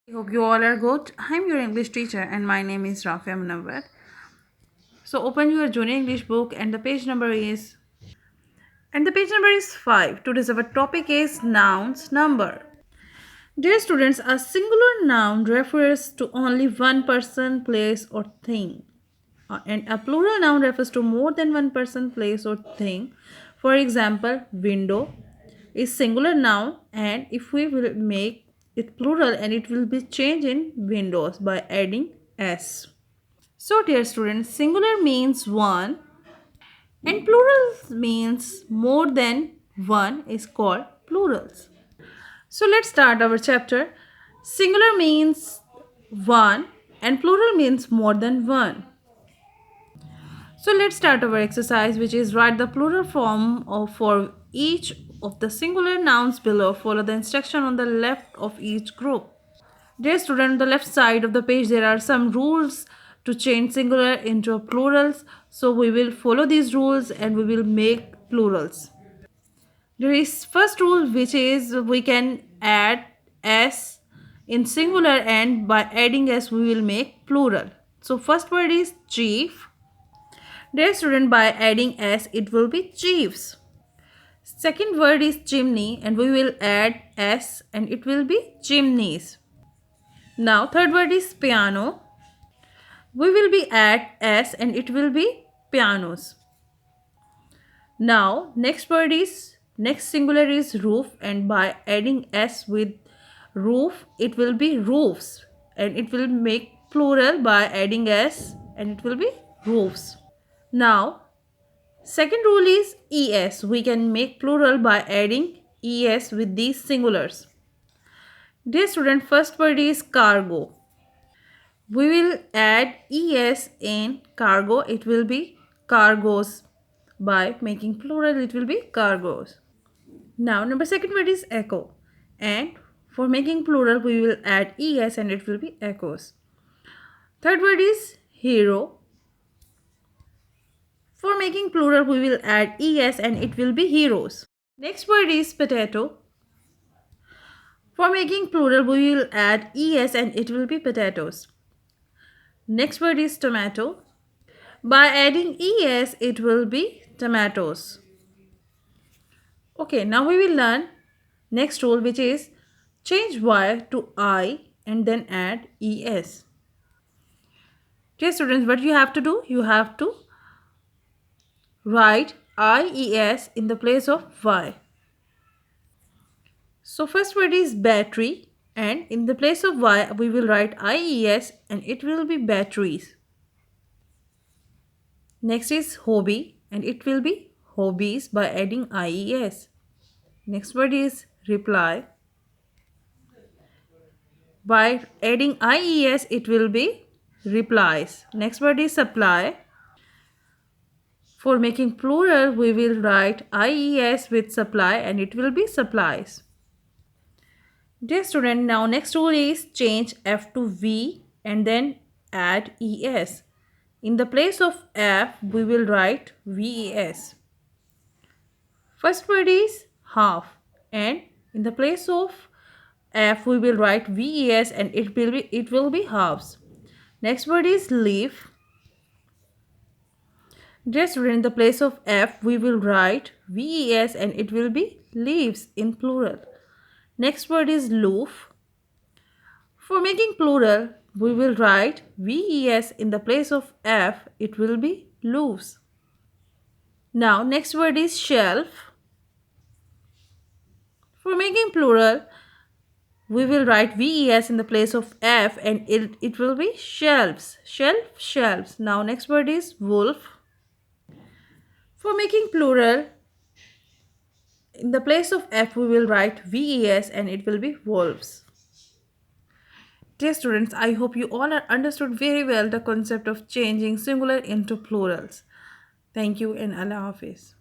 I hope you all are good. I'm your English teacher and my name is Rafia Munawwar. So open your junior English book and the page number is 5. Today's our topic is nouns number. Dear students, a singular noun refers to only one person, place or thing. And a plural noun refers to more than one person, place or thing. For example, window is singular noun, and if we will make it plural, and it will be changed in windows by adding s. So dear students, singular means one and plural means more than one is called plurals. So let's start our chapter. Singular means one and plural means more than one. So let's start our exercise, which is write the plural form for each of the singular nouns below. Follow the instruction on the left of each group. Dear student, on the left side of the page there are some rules to change singular into plurals. So we will follow these rules and we will make plurals. There is first rule, which is we can add s in singular, and by adding s we will make plural. So first word is chief. Dear student, by adding s it will be chiefs. Second word is chimney, and we will add s and it will be chimneys. Now third word is piano. We will be add s and it will be pianos. Now next singular is roof, and by adding s with roof it will be roofs, and it will make plural by adding s and it will be roofs. Now second rule is es. We can make plural by adding es with these singulars. Dear student, first word is cargo. We will add es in cargo. It will be cargos. By making plural, it will be cargos. Now, number second word is echo. And for making plural, we will add es and it will be echoes. Third word is hero. For making plural, we will add es and it will be heroes. Next word is potato. For making plural, we will add es and it will be potatoes. Next word is tomato. By adding es, it will be tomatoes. Okay, now we will learn next rule, which is change y to I and then add es. Okay, students, what you have to do? You have to write ies in the place of y. So first word is battery, and in the place of y we will write ies and it will be batteries. Next is hobby, and it will be hobbies by adding ies. Next word is reply. By adding ies it will be replies. Next word is supply. For making plural we will write ies with supply and it will be supplies. Dear student, now next rule is change f to v and then add es. In the place of f we will write ves. First word is half, and in the place of f we will write ves and it will be halves. Next word is leaf. Dear student, in the place of f we will write ves and it will be leaves in plural. Next word is loof. For making plural we will write ves in the place of f, it will be loofs. Now next word is shelf. For making plural we will write ves in the place of f and it will be shelves. Shelves. Now next word is wolf. For making plural, in the place of f we will write ves and it will be wolves. Dear students, I hope you all are understood very well the concept of changing singular into plurals. Thank you and Allah Hafiz.